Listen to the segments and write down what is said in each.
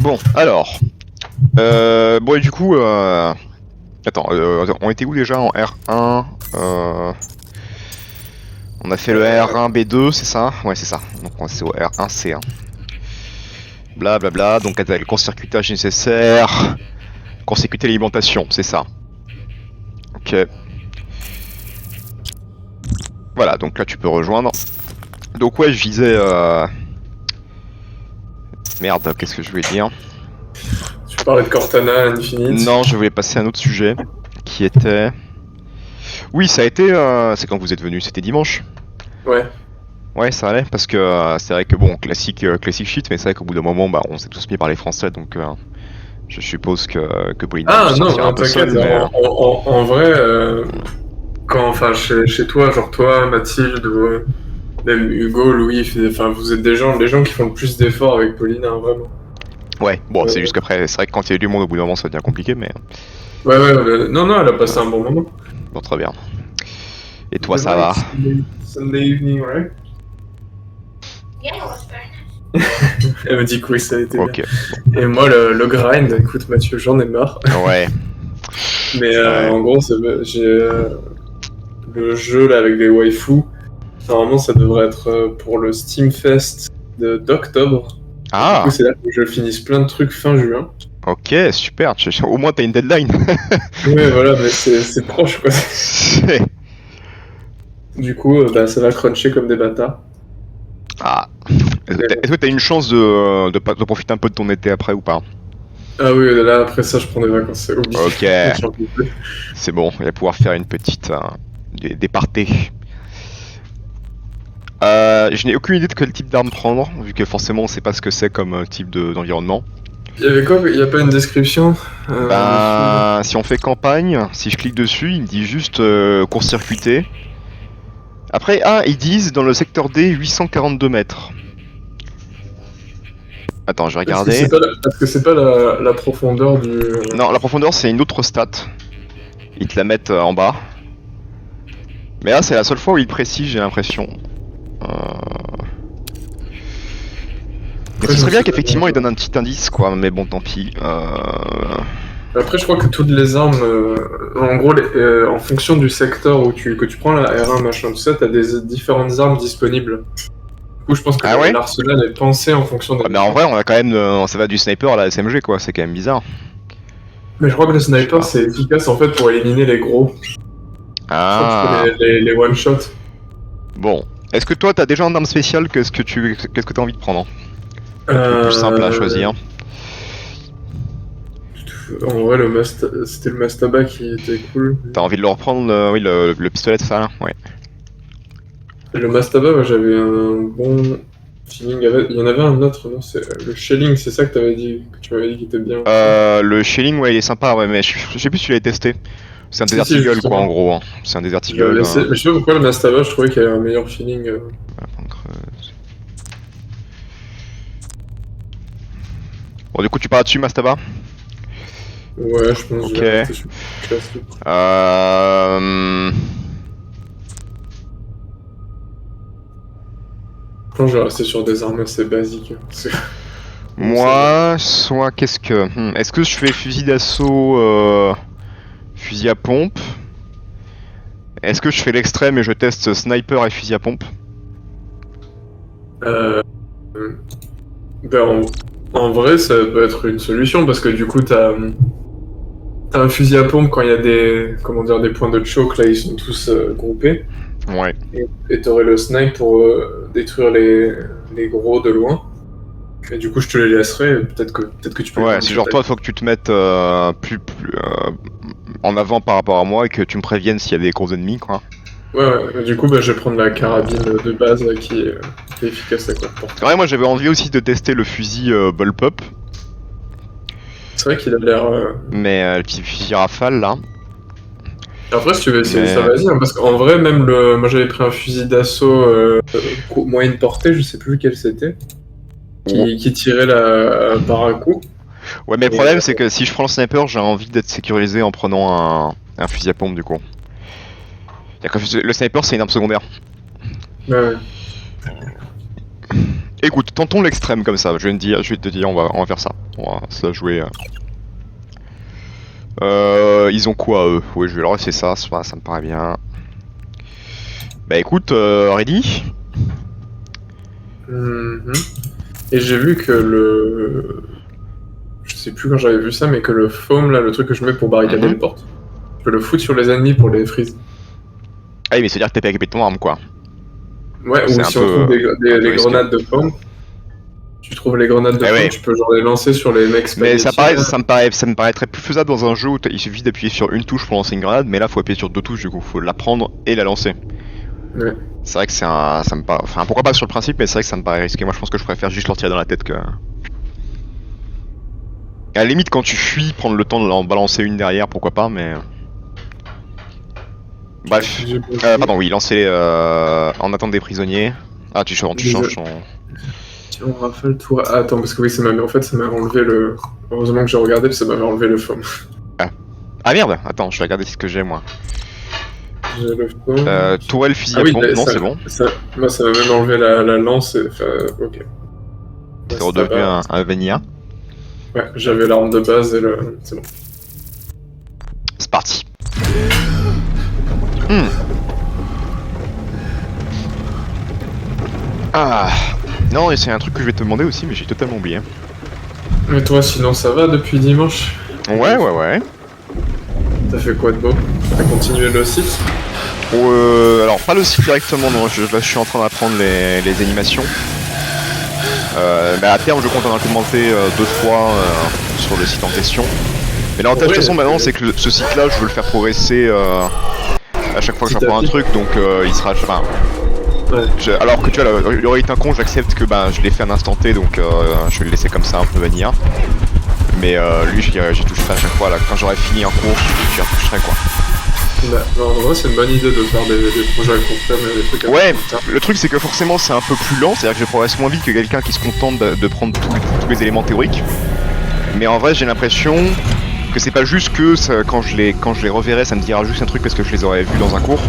Bon, alors. Bon, et du coup. Attends, on était où déjà en R1 On a fait le R1 B2, c'est ça? Ouais, c'est ça. Donc c'est au R1 C1. Blablabla, donc le court-circuitage nécessaire. Court-circuiter l'alimentation, c'est ça. Ok. Voilà, donc là tu peux rejoindre. Donc ouais, je visais... Merde, qu'est-ce que je voulais dire? Tu parlais de Cortana Infinite. Non, je voulais passer à un autre sujet, qui était... Oui, ça a été... C'est quand vous êtes venu, c'était dimanche? Ouais. Ouais, ça allait, parce que c'est vrai que bon, classique shit, mais c'est vrai qu'au bout d'un moment, bah, on s'est tous mis par les Français, donc je suppose que Pauline Ah va non, sortir un peu t'inquiète, seule, mais... en vrai, quand, enfin, chez toi, genre toi, Mathilde, ou même Hugo, Louis, enfin, vous êtes les gens qui font le plus d'efforts avec Pauline, hein, vraiment. Ouais, bon, c'est juste qu'après, c'est vrai que quand il y a du monde, au bout d'un moment, ça devient compliqué, mais... Ouais, non, elle a passé un bon moment. Bon, très bien. Et toi, ça va? Sunday evening, right? Yeah, it was very nice. Elle me dit que oui, ça a été Ok. bien. Et moi, le grind, écoute Mathieu, j'en ai marre. Ouais. Mais Ouais. en gros, j'ai le jeu là avec les waifus. Normalement, ça devrait être pour le Steam Fest d'octobre. Du Ah, coup, c'est là que je finisse plein de trucs fin juin. ok, super. Au moins, t'as une deadline. Ouais, voilà, mais c'est proche quoi. Du coup, bah, ça va cruncher comme des bâtards. Ah. Est-ce que t'as une chance de profiter un peu de ton été après ou pas? Ah oui, là, après ça, je prends des vacances, c'est obligé. Ok. J'en peux plus. C'est bon, il va pouvoir faire une petite... des parties. Je n'ai aucune idée de quel type d'arme prendre, vu que forcément on sait pas ce que c'est comme type d'environnement. Il y avait quoi? Il n'y a pas une description? Ben, si on fait campagne, si je clique dessus, il me dit juste court-circuiter. Après, ils disent dans le secteur D 842 mètres. Attends, je vais regarder. Est-ce que c'est pas la profondeur du... Non, la profondeur c'est une autre stat. Ils te la mettent en bas. Mais là, c'est la seule fois où ils précisent, j'ai l'impression. Mais ce serait bien qu'effectivement ils donnent un petit indice, quoi. Mais bon, tant pis. Après, je crois que toutes les armes, en gros, en fonction du secteur que tu prends, la R1, machin, tout ça, t'as des différentes armes disponibles. Du coup, je pense que Ah ouais l'arsenal est pensé en fonction des... Ouais, mais en vrai, on a quand même, ça va du sniper à la SMG, quoi. C'est quand même bizarre. Mais je crois que le Je sais pas. sniper, c'est efficace en fait pour éliminer les gros. Ah. Les one-shots. Bon. Est-ce que toi, t'as déjà une arme spéciale? Qu'est-ce que t'as envie de prendre? Le plus simple à choisir. En vrai, c'était le Mastaba qui était cool. T'as envie de le reprendre, oui, le pistolet de ça, là? Ouais. Et le Mastaba, moi, j'avais un bon feeling. Il y en avait un autre, non? C'est le Shelling, c'est ça que tu m'avais dit qu'il était bien. Le shelling, ouais, il est sympa, ouais, mais je sais plus si tu l'avais testé. C'est un Desert si, Eagle, justement. quoi, en gros. Hein. C'est un Desert Je l'avais Eagle. laissé. Mais je sais pas pourquoi le Mastaba, je trouvais qu'il y avait un meilleur feeling. Bon, du coup, tu pars dessus, Mastaba? Ouais, je pense que je Ok. vais rester sur le classique. Je pense que je vais rester sur des armes assez basiques. Moi, soit qu'est-ce que... Est-ce que je fais fusil d'assaut, fusil à pompe? Est-ce que je fais l'extrême et je teste sniper et fusil à pompe? Ben, en vrai, ça peut être une solution parce que du coup, t'as un fusil à pompe quand il y a des points de choke, là, ils sont tous groupés. Ouais. Et t'aurais le snipe pour détruire les gros de loin. Et du coup, je te les laisserai. Peut-être que tu peux. Ouais, si genre toi, faut que tu te mettes plus en avant par rapport à moi et que tu me préviennes s'il y a des gros ennemis, quoi. Ouais. Du coup, bah, je vais prendre la carabine de base qui est efficace à quoi de portée. Ouais, moi j'avais envie aussi de tester le fusil bullpup, C'est vrai qu'il a l'air. mais le petit fusil rafale là. Après, si tu veux essayer Mais- ça, vas-y. Hein, parce qu'en vrai, même moi j'avais pris un fusil d'assaut moyenne portée, je sais plus lequel c'était, qui tirait par un coup. Ouais, mais le problème c'est que si je prends le sniper, j'ai envie d'être sécurisé en prenant un fusil à pompe du coup. C'est-à-dire que le sniper c'est une arme secondaire. Ouais. Écoute, tentons l'extrême comme ça. Je vais te dire, on va faire ça. On va se la jouer. Ils ont quoi eux? Oui, je vais leur laisser ça me paraît bien. Bah écoute, ready? Mhm. Et j'ai vu que je sais plus quand j'avais vu ça, mais que le foam, là, le truc que je mets pour barricader les portes, je peux le foutre sur les ennemis pour les freeze. Ah oui, mais c'est-à-dire que t'es pas équipé de ton arme, quoi. Ouais, C'est ou un si on peu- trouve un peu les grenades de foam, tu trouves les grenades de Eh foam, ouais. tu peux genre les lancer sur les mecs Mais spaghetti. ça me paraîtrait plus faisable dans un jeu où il suffit d'appuyer sur une touche pour lancer une grenade, mais là faut appuyer sur 2 touches, du coup faut la prendre et la lancer. Ouais. C'est vrai que ça me paraît, enfin pourquoi pas sur le principe, mais c'est vrai que ça me paraît risqué. Moi je pense que je préfère juste leur tirer dans la tête que. À la limite quand tu fuis, prendre le temps de en balancer une derrière, pourquoi pas, mais. Bref. Pardon, oui, lancer en attente des prisonniers. Ah, tu changes ton. Tiens, Rafale tour. Ah, attends, parce que oui, en fait, ça m'a enlevé le. Heureusement que j'ai regardé, parce que ça m'avait enlevé le foam. Ah merde, attends, je vais regarder ce que j'ai moi. J'ai le foam. Tourelle, fusil Ah à oui, pompe, non, c'est bon. Moi, ça m'a même enlevé la lance. Enfin, ok. C'est redevenu un Vania. Ouais, j'avais l'arme de base et le. C'est bon. C'est parti. Ah. Non, et c'est un truc que je vais te demander aussi, mais j'ai totalement oublié. Mais toi, sinon, ça va depuis dimanche? Ouais. T'as fait quoi de beau? T'as continué le site? Alors, pas le site directement, non, là je suis en train d'apprendre les animations. À terme, je compte en implémenter 2 fois sur le site en question. Mais l'avantage de toute façon maintenant, c'est que ce site-là, je veux le faire progresser à chaque fois que j'apprends un truc, donc il sera. Enfin, Ouais. alors que tu vois, le Rate con, j'accepte que je l'ai fait à un instant T, donc je vais le laisser comme ça un peu vanilla. Mais lui, j'y toucherai à chaque fois, là, quand j'aurai fini un cours, j'y retoucherai quoi. Bah, non, en vrai, c'est une bonne idée de faire des projets à court terme et des trucs à Ouais, court terme. le truc c'est que forcément c'est un peu plus lent, c'est-à-dire que je progresse moins vite que quelqu'un qui se contente de prendre tous les éléments théoriques. Mais en vrai, j'ai l'impression que c'est pas juste que quand je les reverrai, ça me dira juste un truc parce que je les aurais vus dans un cours.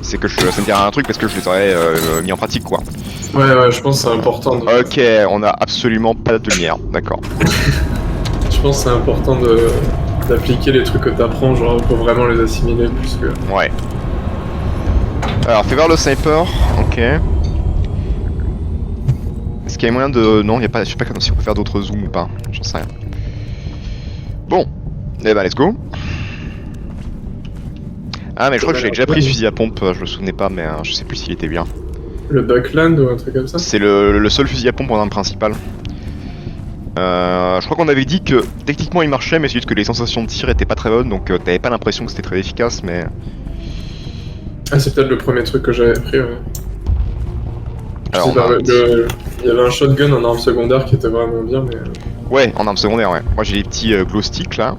C'est que ça me dira un truc parce que je les aurais mis en pratique quoi. Ouais, je pense que c'est important. Ok, on a absolument pas de lumière, d'accord. Je pense que c'est important d'appliquer les trucs que t'apprends, genre pour vraiment les assimiler plus que. Ouais. Alors, fais voir le sniper, ok. Est-ce qu'il y a moyen de. Non, il y a pas. Je sais pas si on peut faire d'autres zooms ou pas, j'en sais rien. Bon, eh ben let's go. Ah, mais je crois que j'ai déjà pris ce fusil à pompe, je me souvenais pas, mais je sais plus s'il était bien. Le Buckland ou un truc comme ça? C'est le seul fusil à pompe en arme principale. Je crois qu'on avait dit que techniquement il marchait, mais c'est juste que les sensations de tir étaient pas très bonnes, donc t'avais pas l'impression que c'était très efficace, mais. Ah, c'est peut-être le premier truc que j'avais pris, ouais. Alors, il y avait un shotgun en arme secondaire qui était vraiment bien, mais. Ouais, en arme secondaire, ouais. Moi j'ai les petits glow sticks là.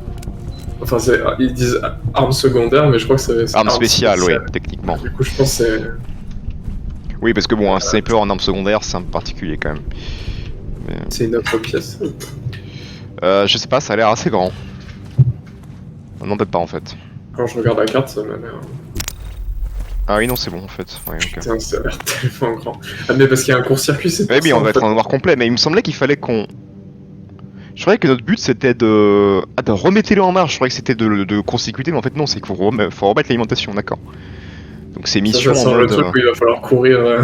Enfin, ils disent arme secondaire, mais je crois que c'est Arme spéciale, oui, techniquement. Du coup, je pense que c'est. Oui, parce que bon, un sniper en arme secondaire, c'est un peu particulier quand même. Mais... C'est une autre pièce. je sais pas, ça a l'air assez grand. Non, peut-être pas en fait. Quand je regarde la carte, ça m'a l'air. Ah oui, non, c'est bon en fait. Ouais, ok. Putain, ça a l'air tellement grand. Ah, mais parce qu'il y a un court-circuit, c'est Oui, on va être en noir complet, mais il me semblait qu'il fallait qu'on. Je croyais que notre but c'était de. Ah, de remettez-le en marche, je croyais que c'était de consécuter, mais en fait non, c'est qu'il faut remettre l'alimentation, d'accord. Donc c'est mission ça en le mode. truc où il va falloir courir.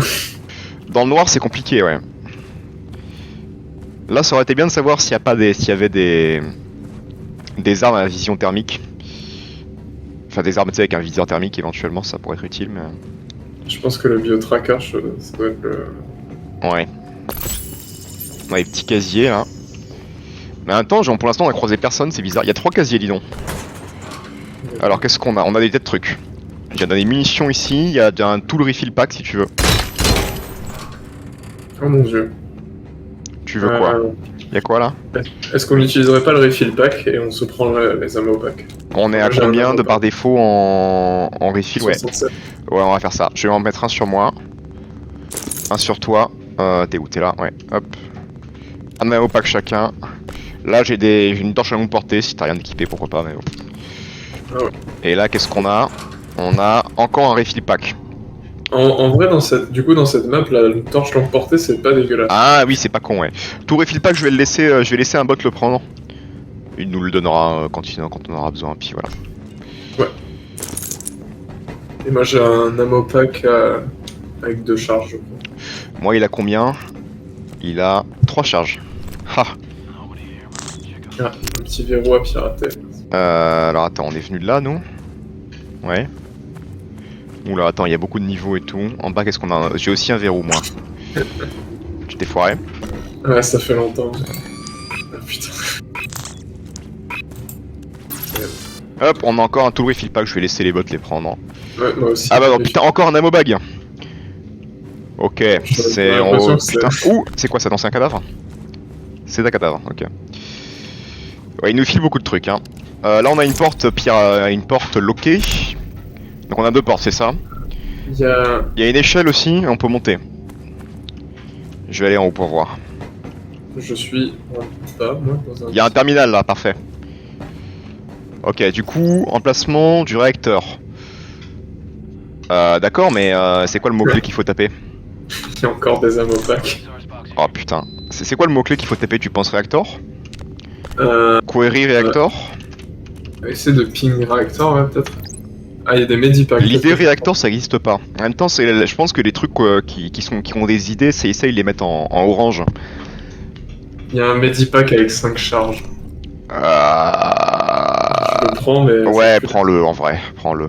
Dans le noir, c'est compliqué, ouais. Là, ça aurait été bien de savoir s'il y avait des armes à vision thermique. Enfin, des armes avec un viseur thermique éventuellement, ça pourrait être utile, mais. Je pense que le biotracker, ça doit être le. Ouais. On a les petits casiers là. Mais en même temps, pour l'instant, on a croisé personne, c'est bizarre. Il y a 3 casiers, dis donc. Alors, qu'est-ce qu'on a? On a des tas de trucs. Il y a des munitions ici, il y a un tool refill pack si tu veux. Oh mon dieu. Tu veux quoi? Il y a quoi là? Est-ce qu'on n'utiliserait pas le refill pack et on se prend les ammo pack? On est à combien de par défaut en refill? 67. Ouais, on va faire ça. Je vais en mettre un sur moi. Un sur toi. T'es où? T'es là? Ouais, hop. Un ammo pack chacun. Là, j'ai une torche à longue portée. Si t'as rien d'équipé, pourquoi pas, mais bon. Ah ouais. Et là, qu'est-ce qu'on a? On a encore un refill pack. En vrai, dans cette map, la torche longue portée, c'est pas dégueulasse. Ah oui, c'est pas con, ouais. Tout refill pack, je vais laisser un bot le prendre. Il nous le donnera quand on aura besoin, puis voilà. Et moi, j'ai un ammo pack avec 2 charges, je crois. Moi, il a combien? Il a 3 charges. Ha. Ah, un petit verrou à pirater. Alors attends, on est venu de là, nous? Ouais. Oula, attends, il y a beaucoup de niveaux et tout. En bas, qu'est-ce qu'on a? J'ai aussi un verrou, moi. Tu t'es foiré? Ouais, ça fait longtemps. Ah putain. Hop, on a encore un tout refill pack, je vais laisser les bots les prendre. Ouais, moi aussi. Ah bah non, putain, encore un ammo bag. Ok, c'est... l'impression que putain, ouh, c'est quoi ça? Non, c'est un cadavre? C'est un cadavre, ok. Ouais, il nous file beaucoup de trucs, hein. Là, on a une porte, une porte loquée. Donc on a 2 portes, c'est ça? Il y a... Il y a une échelle aussi, on peut monter. Je vais aller en haut pour voir. Je suis en bas, moi, dans un... Il y a un terminal là, parfait. Ok, du coup, emplacement du réacteur. D'accord, mais c'est quoi le mot-clé qu'il faut taper? Il y a encore des ammo packs. Oh putain. C'est quoi le mot-clé qu'il faut taper, tu penses, réacteur? Euh... Query réacteur? Essayer de ping réacteur, ouais, peut-être. Ah, il y a des medipacks. L'idée réacteur, ça n'existe pas. En même temps, je pense que les trucs qui ont des idées, c'est essayer de les mettre en orange. Il y a un medipack avec 5 charges. Je le prends, mais... Ouais, prends-le en vrai, prends-le.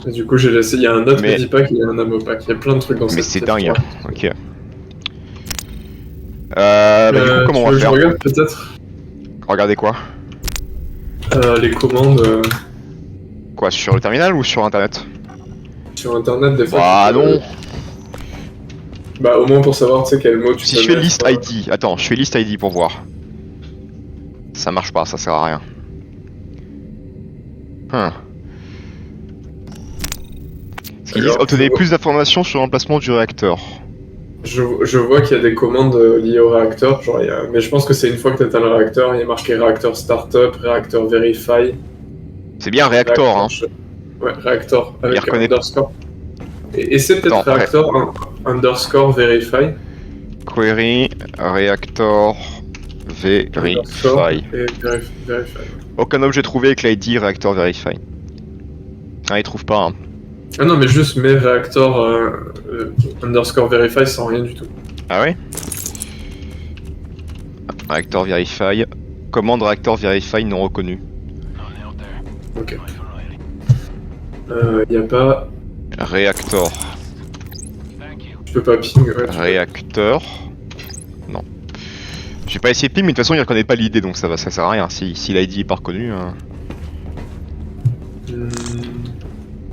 Et du coup, j'ai laissé... Il y a un autre medipack et il y a un ammo pack. Il y a plein de trucs dans cette Mais c'est pièce, dingue, je hein. Ok. Bah, du coup, comment on va faire? Je regarde peut-être Regardez quoi? les commandes Quoi, sur le terminal ou sur internet? sur internet des fois. Ah non! Bah, au moins pour savoir, tu sais, quel mot tu Si peux je fais mettre, list ID, attends, je fais list ID pour voir. Ça marche pas, ça sert à rien. Ce qu'ils disent, Alors, obtenez plus d'informations sur l'emplacement du réacteur. Je vois qu'il y a des commandes liées au réacteur, genre mais je pense que c'est une fois que tu atteins le réacteur, il y a marqué réacteur startup, réacteur verify. C'est bien réacteur, hein. Ouais, réacteur Il avec un reconnaît- underscore. Et c'est peut-être Attends, réacteur underscore verify. Query réacteur Underscore verify. et verify. Aucun objet trouvé avec l'ID réacteur verify. Ah, il trouve pas, hein. Ah non, mais juste mes réacteurs underscore verify sans rien du tout. Ah ouais? Réacteur verify. Commande réacteur verify non reconnu. Ok. Y a pas. Réacteur. Je peux pas ping, ouais. Réacteur. Non. J'ai pas essayé de ping, mais de toute façon il reconnaît pas l'idée donc ça sert à rien. Si l'ID est pas reconnu.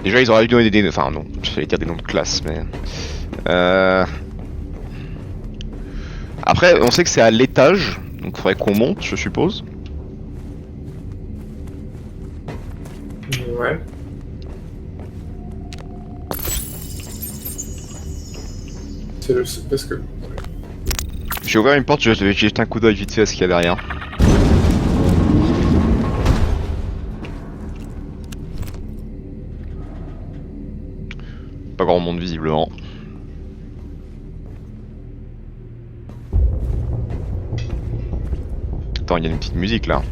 Déjà ils auraient dû donner des. Enfin non, j'allais dire des noms de classe, mais. Après, on sait que c'est à l'étage, donc faudrait qu'on monte, je suppose. Ouais. C'est parce que. J'ai ouvert une porte, j'ai jeté un coup d'œil vite fait à ce qu'il y a derrière. Pas grand monde visiblement. Attends, il y a une petite musique là.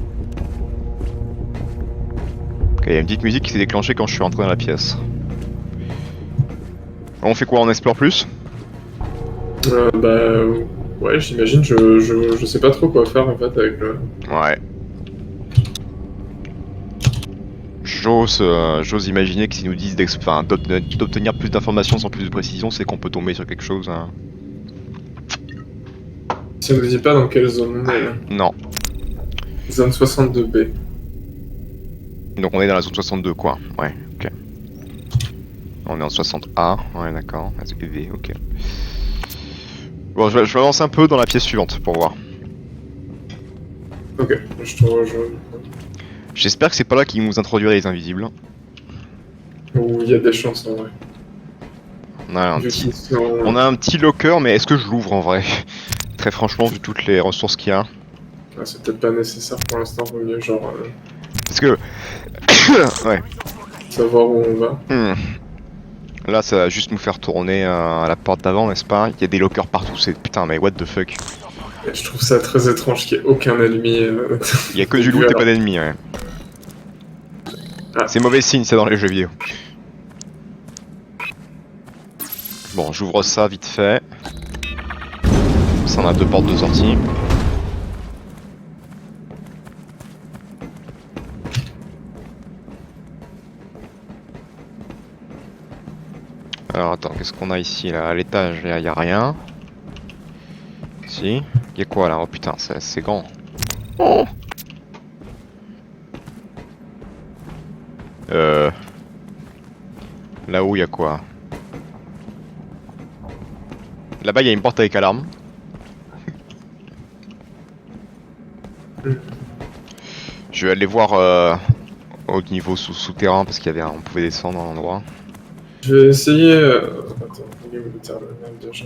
Ok, il y a une petite musique qui s'est déclenchée quand je suis rentré dans la pièce. On fait quoi? On explore plus? Bah. Ouais, j'imagine, je sais pas trop quoi faire en fait avec le. Ouais. J'ose imaginer que s'ils nous disent d'obtenir plus d'informations sans plus de précision, c'est qu'on peut tomber sur quelque chose. Hein. Si on nous dit pas dans quelle zone on est là. Non. Zone 62B. Donc on est dans la zone 62 quoi. Ouais, ok. On est en 60A, ouais d'accord. V, ok. Bon, je vais avancer un peu dans la pièce suivante pour voir. Ok, je te rejoins. J'espère que c'est pas là qu'ils nous introduiraient les invisibles. Ou il y a des chances en vrai. On a un petit locker, mais est-ce que je l'ouvre en vrai? Très franchement, vu toutes les ressources qu'il y a. Ouais, c'est peut-être pas nécessaire pour l'instant, vaut mieux genre. Parce que. Ouais. Savoir où on va. Là, ça va juste nous faire tourner à la porte d'avant, n'est-ce pas? Il y a des lockers partout, c'est... Putain, mais what the fuck. Et je trouve ça très étrange qu'il n'y ait aucun ennemi. Il y a que du loot et pas d'ennemis, ouais. Ah. C'est mauvais signe, ça, dans les jeux vidéo. Bon, j'ouvre ça vite fait. Ça, on a 2 portes de sortie. Alors attends, qu'est-ce qu'on a ici là? À l'étage, il y a rien. Si. Il y a quoi là? Oh putain, c'est grand. Oh. Là-haut, il y a quoi? Là-bas, il y a une porte avec alarme. Je vais aller voir au niveau souterrain parce qu'il y avait on pouvait descendre à un endroit. Je vais essayer. Attends, il est où le terminal déjà?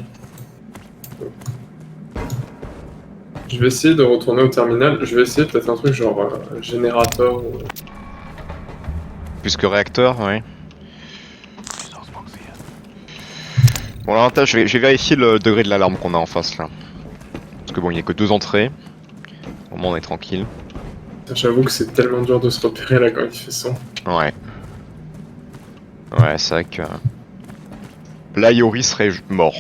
Je vais essayer de retourner au terminal. Je vais essayer peut-être un truc genre générateur. Ou... Plus que réacteur, ouais. Bon, l'avantage, je vais vérifier le degré de l'alarme qu'on a en face là. Parce que bon, il n'y a que 2 entrées. Au moins, on est tranquille. J'avoue que c'est tellement dur de se repérer là quand il fait son. Ouais. Ouais, c'est vrai que... Là, Yori serait mort.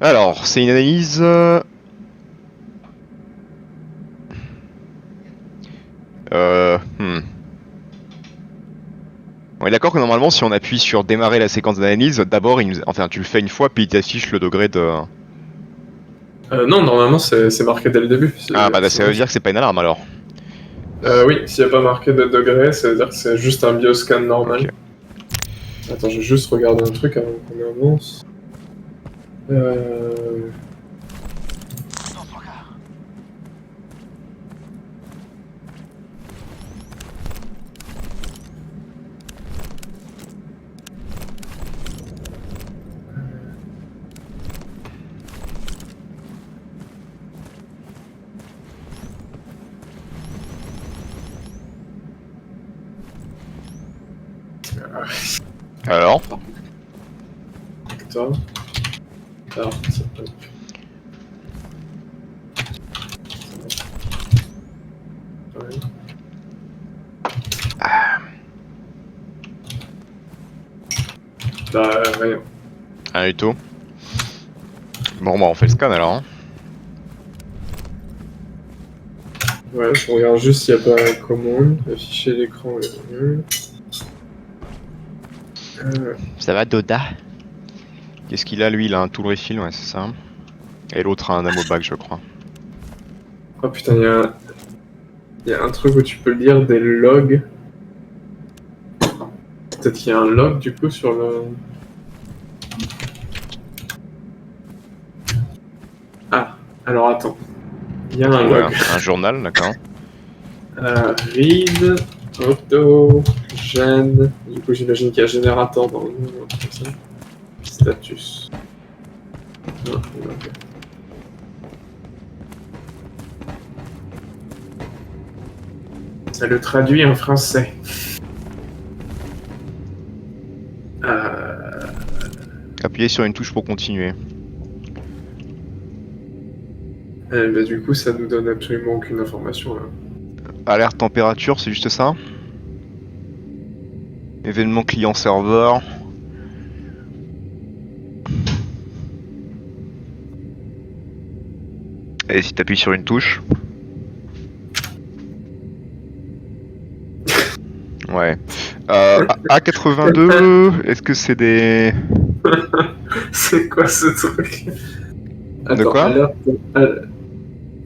Alors, c'est une analyse... On est d'accord que normalement, si on appuie sur démarrer la séquence d'analyse, d'abord, enfin, tu le fais une fois, puis il t'affiche le degré de... Non, normalement c'est marqué dès le début. Ah bah ça veut dire que c'est pas une alarme alors. Oui, s'il n'y a pas marqué de degré, ça veut dire que c'est juste un bioscan normal. Okay. Attends, je vais juste regarder un truc avant qu'on avance. Alors Toi. Alors, ça peut... Ouais. Bah, rien. Rien du tout. Bon bah on fait le scan alors. Hein. Ouais, je regarde juste s'il n'y a pas un commande. Afficher l'écran est nul. Ça va Doda? Qu'est-ce qu'il a lui? Il a un tool refill, ouais c'est ça. Et l'autre a un ammo bag je crois. Oh putain, il y a un truc où tu peux lire des logs. Peut-être qu'il y a un log du coup sur le... Ah, alors attends. Il y a un Ouais, log. un journal, d'accord. Read, auto, gène. Du coup, j'imagine qu'il y a générateur dans le nom, comme ça. Status. Non, ok. Ça le traduit en français. Appuyez sur une touche pour continuer. Bah, du coup, ça nous donne absolument aucune information là. Alerte température, c'est juste ça? Événement client-serveur. Et si t'appuies sur une touche. Ouais. A82, est-ce que c'est des... C'est quoi ce truc? De quoi?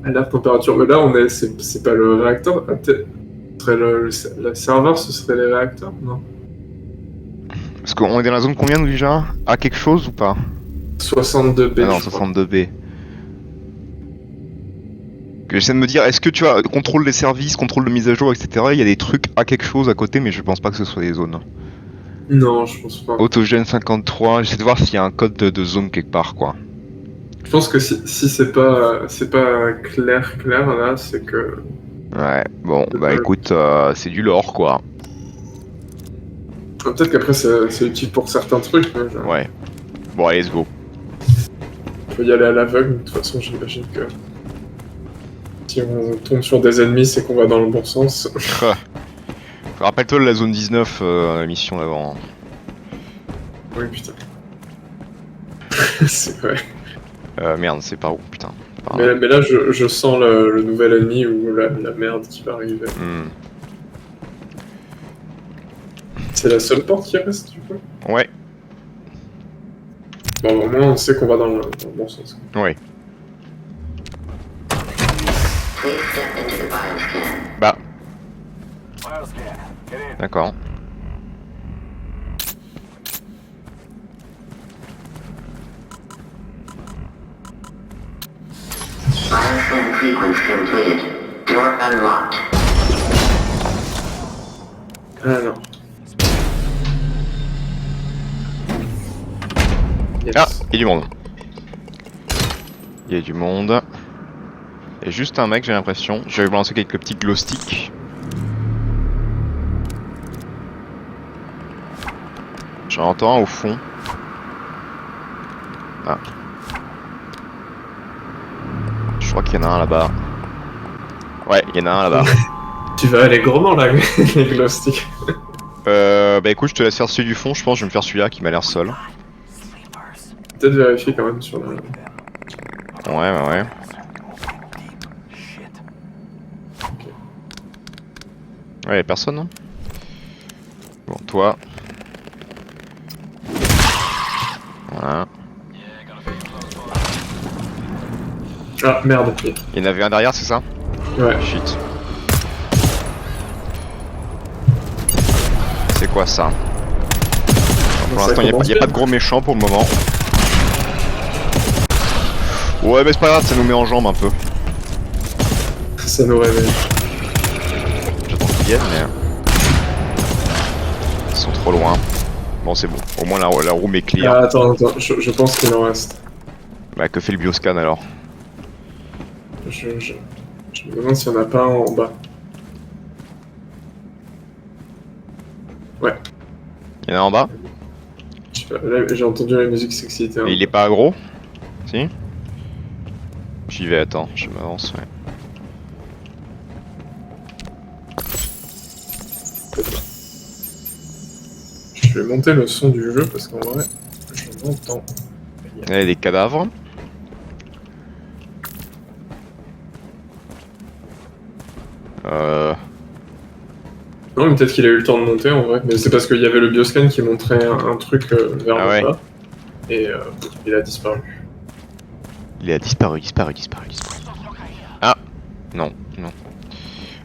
Alerte température. Mais là, on est, c'est pas le réacteur. Ah, peut-être. Le serveur, ce serait les réacteurs, non? Parce qu'on est dans la zone combien nous déjà? A quelque chose ou pas? 62B. Ah non, 62B. Que j'essaie de me dire, est-ce que tu as contrôle des services, contrôle de mise à jour, etc. Il y a des trucs à quelque chose à côté, mais je pense pas que ce soit des zones. Non, je pense pas. Autogène 53, j'essaie de voir s'il y a un code de zone quelque part, quoi. Je pense que si c'est pas clair là, c'est que... Ouais, bon, bah écoute, c'est du lore, quoi. Peut-être qu'après c'est utile pour certains trucs, mais genre, Ouais. Bon, allez, let's go. on peut y aller à l'aveugle, mais de toute façon j'imagine que si on tombe sur des ennemis, c'est qu'on va dans le bon sens. Rappelle-toi de la zone 19, la mission d'avant. Oui, putain. C'est vrai. Merde, c'est par où, putain. Par là. Mais là, je sens le nouvel ennemi ou la merde qui va arriver. Hmm. C'est la seule porte qui reste, du coup? Ouais, Bon, au moins, on sait qu'on va dans le bon sens. ouais. Bah, d'accord. Bioscan sequence completed. Door unlocked. Ah non. Yes. Ah, il y a du monde. Il y a du monde. Il y a juste un mec, j'ai l'impression. Je vais balancer quelques petits glow sticks. J'en entends un au fond. Ah. Je crois qu'il y en a un là-bas. Ouais, il y en a un là-bas. Tu vas aller gourmand là, les glow sticks. Bah écoute, je te laisse faire celui du fond. Je pense que je vais me faire celui-là qui m'a l'air seul. Peut-être vérifier quand même sur la. Ouais, bah ouais. Ouais, y'a personne, hein. Bon, toi. Voilà. Ah merde. Il y en avait un derrière, c'est ça? Ouais. Shit. C'est quoi ça? Pour Ça l'instant, il n'y a commence pas bien. de gros méchants pour le moment. Ouais, mais c'est pas grave, ça nous met en jambe un peu. Ça nous réveille. J'attends qu'ils viennent, mais. Ils sont trop loin. Bon, c'est bon. Au moins, la room est clear. Ah, attends, je pense qu'il en reste. Bah, que fait le bioscan alors? Je me demande s'il n'y en a pas un en bas. Ouais. Il y en a un en bas? Je sais pas, là, j'ai entendu la musique sexy. Et il est pas aggro? Si? J'y vais, attends, je m'avance, ouais. Je vais monter le son du jeu parce qu'en vrai, je m'entends. Il y a des cadavres. Non, mais peut-être qu'il a eu le temps de monter en vrai. Mais c'est parce qu'il y avait le bioscan qui montrait un truc vers Ah le ouais. bas. Et il a disparu. Il a disparu. Ah! Non.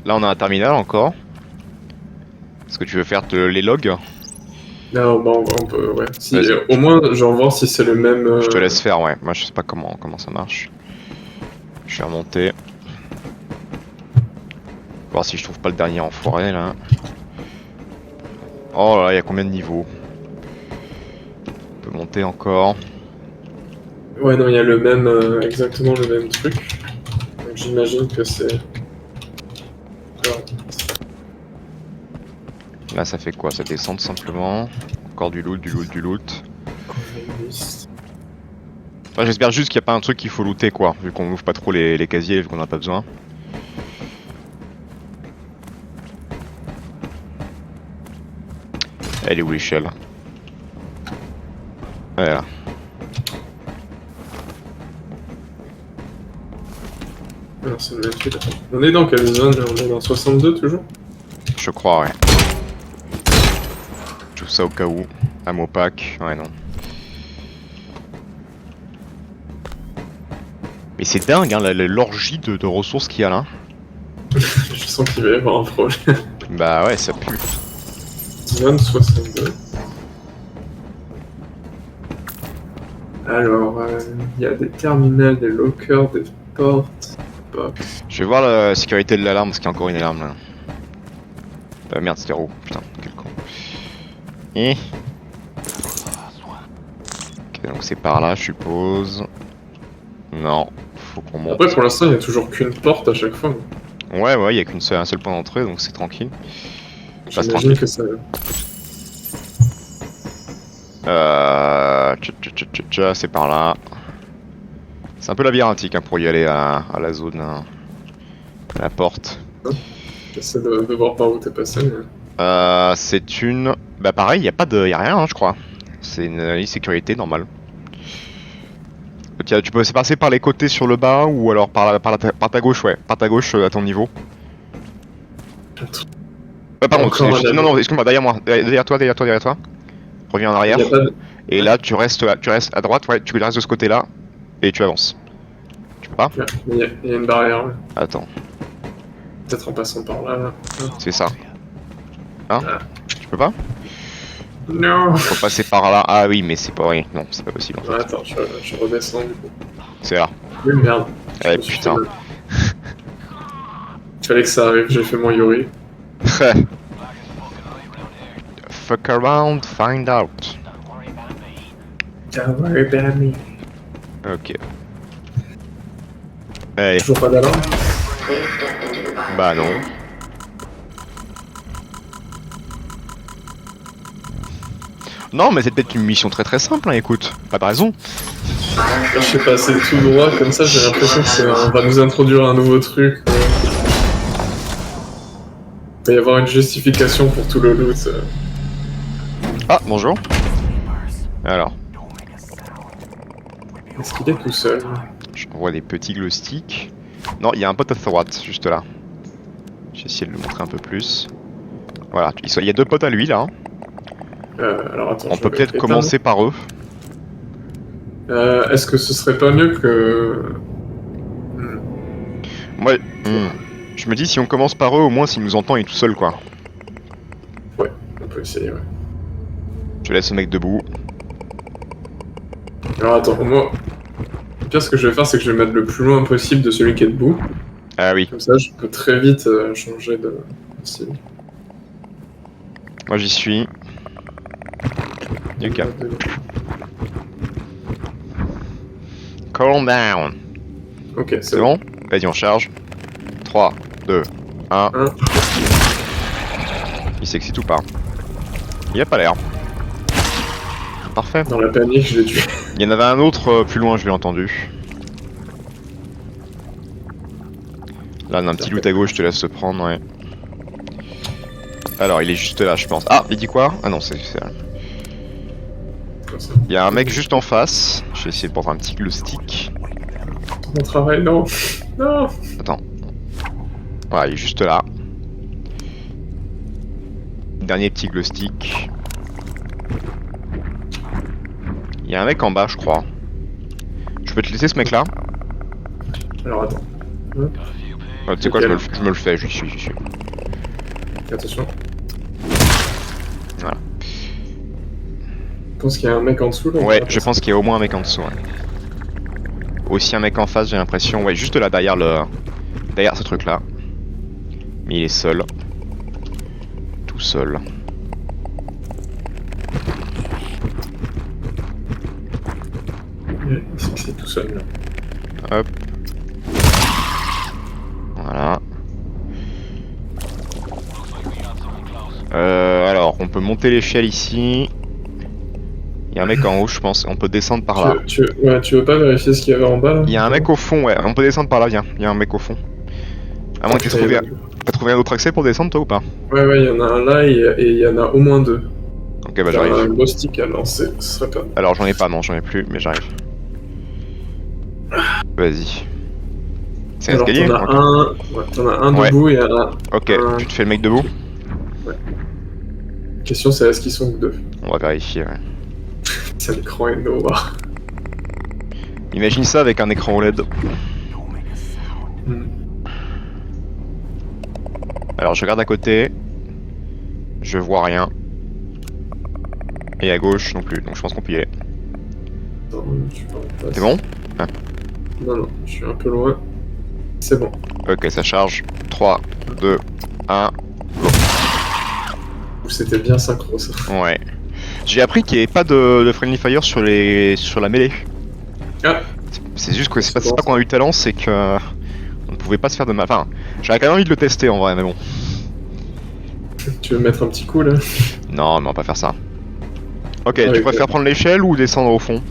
Là, on a un terminal encore. Est-ce que tu veux faire les logs? Non, bah on peut, ouais. Si, Vas-y. au moins, genre voir si c'est le même. Je te laisse faire, ouais. Moi, je sais pas comment ça marche. Je vais remonter. Voir si je trouve pas le dernier enfoiré, là. Oh là là, il y a combien de niveaux? On peut monter encore. Ouais, non, il y a le même, exactement le même truc. Donc j'imagine que c'est. Ouais. Là, ça fait quoi? Ça descend tout simplement. Encore du loot. Enfin, j'espère juste qu'il n'y a pas un truc qu'il faut looter, quoi. Vu qu'on ouvre pas trop les casiers, vu qu'on en a pas besoin. Elle est où l'échelle? Voilà. Alors, c'est le même truc. Attends. On est dans quelle zone là? On est dans 62 toujours? Je crois, ouais. Tout ça au cas où. Ammo pack. Ouais, non. Mais c'est dingue, hein, l'orgie de ressources qu'il y a là. Je sens qu'il va y avoir un problème. Bah ouais, ça pue. Zone 62. Alors, il y a des terminals, des lockers, des portes, box. Je vais voir la sécurité de l'alarme, parce qu'il y a encore une alarme là. Merde, c'était roux. Putain, quel con. Et... Ok, donc c'est par là, je suppose. Non, faut qu'on monte. Après, pour l'instant, il n'y a toujours qu'une porte à chaque fois. Ouais, il y a un seul point d'entrée, donc c'est tranquille. Passe J'imagine tranquille. que ça. C'est par là. C'est un peu labyrinthique hein, pour y aller à la zone, à la porte. J'essaie de voir par où t'es passé. Mais... C'est une... Bah pareil, y a rien hein, je crois. C'est une sécurité normale. Tiens, tu peux passer par les côtés sur le bas ou alors par ta gauche, ouais. Par ta gauche à ton niveau. Pardon, non, excuse-moi, derrière moi. Derrière toi. Reviens en arrière. Et là, tu restes à droite, ouais, tu restes de ce côté-là. Et tu avances. Tu peux pas? Il y a une barrière. Ouais. Attends. Peut-être en passant par là. C'est ça. Hein? Tu peux pas? Non. Faut passer par là. Ah oui, mais c'est pas vrai. Non, c'est pas possible. En fait. Ouais, attends, je redescends du coup. C'est là. Oui, merde. Eh putain. Il fallait que ça arrive, j'ai fait mon Yuri. Fuck around, find out. Don't worry about me. Ok. Allez. Toujours pas d'alarme? Please step into the biosphere. Bah non. Non, mais c'est peut-être une mission très très simple, hein, écoute. Pas de raison. Je sais pas, c'est tout droit, comme ça j'ai l'impression que on va nous introduire un nouveau truc. Il va y avoir une justification pour tout le loot. Ah, bonjour. Alors, Est-ce qu'il est tout seul? j'envoie des petits glow sticks. Non, il y a un pote à droite, juste là. J'ai essayé de le montrer un peu plus. Voilà, il y a deux potes à lui là. Alors attends, On je peut vais peut-être éteindre. commencer par eux. Est-ce que ce serait pas mieux que... Moi, je me dis si on commence par eux, au moins s'il nous entend, il est tout seul quoi. Ouais, on peut essayer, ouais. Je laisse le mec debout. Alors attends, moi... Le pire, ce que je vais faire, c'est que je vais mettre le plus loin possible de celui qui est debout. Ah oui, Comme ça, je peux très vite changer de style. moi j'y suis. Ok. Calm down. Ok, C'est bon? Vas-y, on charge. 3, 2, 1. Un. Il s'excite ou pas? Il a pas l'air. Parfait. Dans la panique, je l'ai tué. Il y en avait un autre plus loin, je l'ai entendu. Là, on a un petit loot à gauche, je te laisse te prendre, ouais. Alors, il est juste là, je pense. Ah, il dit quoi? Ah non, c'est... Comme ça. Il y a un mec juste en face. Je vais essayer de prendre un petit glow stick. Mon travail, non. Non. Attends. Voilà, il est juste là. Dernier petit glow stick. Il y a un mec en bas, je crois. Je peux te laisser ce mec là? Alors attends. Tu sais quoi, je me le fais, j'y suis. Attention. Voilà. Je pense qu'il y a un mec en dessous là. Ouais, je pense qu'il y a au moins un mec en dessous. Ouais. Aussi un mec en face, j'ai l'impression. Ouais, juste là, derrière ce truc là. Mais il est seul. Tout seul. C'est tout seul là. Hop. Voilà. Alors, on peut monter l'échelle ici. Il y a un mec en haut, je pense. On peut descendre par là. Tu veux pas vérifier ce qu'il y avait en bas là? Il y a un mec au fond, ouais. On peut descendre par là, viens. Il y a un mec au fond. À moins que t'as trouvé un autre accès pour descendre, toi, ou pas? Ouais, il y en a un là et il y en a au moins deux. Ok, bah Il y a j'arrive. un gros stick à lancer, ce serait pas. Alors, j'en ai pas, non, j'en ai plus, mais j'arrive. Vas-y. C'est un Alors, escalier? t'en as un Ouais. debout et un. Ok, tu te fais le mec debout? La question c'est est-ce qu'ils sont que deux? On va vérifier, ouais. C'est l'écran est noir. Imagine ça avec un écran OLED. Hmm. Alors je regarde à côté, je vois rien. Et à gauche non plus, donc je pense qu'on peut y aller. Attends, je peux en passer. C'est bon? Non, je suis un peu loin. C'est bon. Ok, ça charge. 3, 2, 1. C'était bien synchro ça. Ouais. J'ai appris qu'il n'y avait pas de friendly fire sur la mêlée. Ah. C'est juste que c'est C'est pas bon, qu'on a eu de talent, c'est que on ne pouvait pas se faire de mal. Enfin, j'avais quand même envie de le tester en vrai, mais bon. Tu veux mettre un petit coup là? Non, mais on va pas faire ça. Ok, tu Avec, préfères prendre l'échelle ou descendre au fond?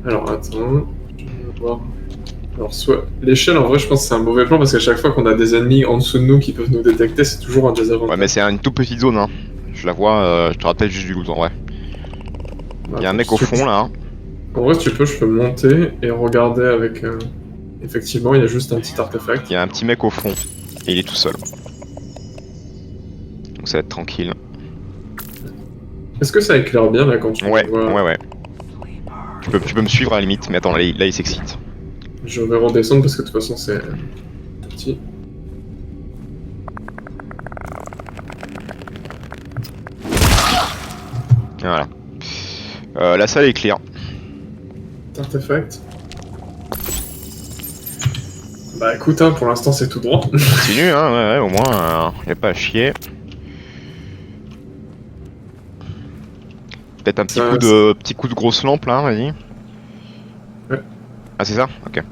Alors attends, je vais voir. Alors soit l'échelle en vrai je pense que c'est un mauvais plan parce qu'à chaque fois qu'on a des ennemis en dessous de nous qui peuvent nous détecter c'est toujours un désavantage. Ouais, mais c'est une toute petite zone, hein. Je la vois, je te rappelle juste du loot en vrai. Il y a un mec au fond là. Hein. En vrai si tu peux je peux monter et regarder avec... Effectivement il y a juste un petit artefact. Il y a un petit mec au fond et il est tout seul. Donc ça va être tranquille. Est-ce que ça éclaire bien là quand tu Ouais, vois... ouais. Tu peux me suivre à la limite, mais attends, là il s'excite. Je vais redescendre parce que de toute façon c'est petit. Voilà. La salle est claire. Artefact. Bah écoute, hein, pour l'instant c'est tout droit. Continue, hein, ouais, au moins, y a pas à chier. Peut-être un petit coup de grosse lampe là, vas-y. Ouais. Ah c'est ça? Ok.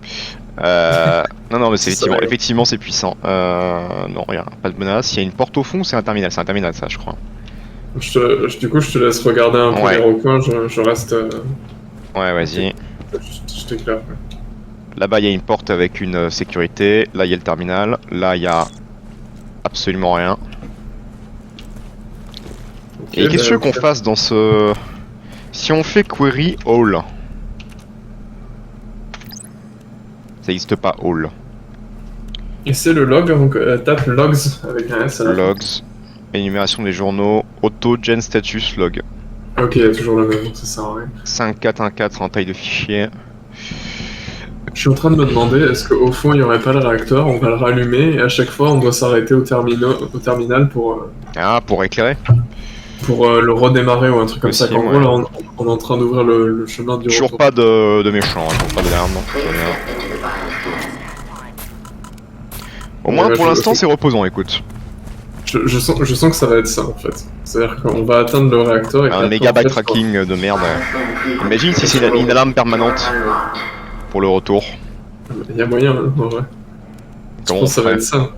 Non mais c'est effectivement c'est puissant. Non, y a pas de menace. Il y a une porte au fond, c'est un terminal ça je crois. Du coup je te laisse regarder un peu les recoins, je reste... Ouais vas-y. Je t'éclaire. Là-bas il y a une porte avec une sécurité, là il y a le terminal, là il y a absolument rien. Okay, Et qu'est-ce que tu veux qu'on fasse dans ce... Si on fait query all. Ça n'existe pas all. Et c'est le log, donc tape logs avec un S à la fin. Logs, énumération des journaux, auto gen status log. Ok, il y a toujours le même, donc ça sert à rien. 5414 en taille de fichier. Je suis en train de me demander, est-ce qu'au fond il n'y aurait pas le réacteur, on va le rallumer et à chaque fois on doit s'arrêter au terminal pour... Ah, pour éclairer. Pour le redémarrer ou un truc comme Aussi, ça. En gros, là, on est en train d'ouvrir le chemin du toujours retour. pas de méchants, toujours pas d'alarme. Au moins, pour l'instant, c'est reposant, écoute. Je sens que ça va être ça, en fait. C'est-à-dire qu'on va atteindre le réacteur et... Un méga backtracking de merde. Imagine si c'est une alarme permanente pour le retour. Il y a moyen, hein, en vrai. Je pense que ça va être ça.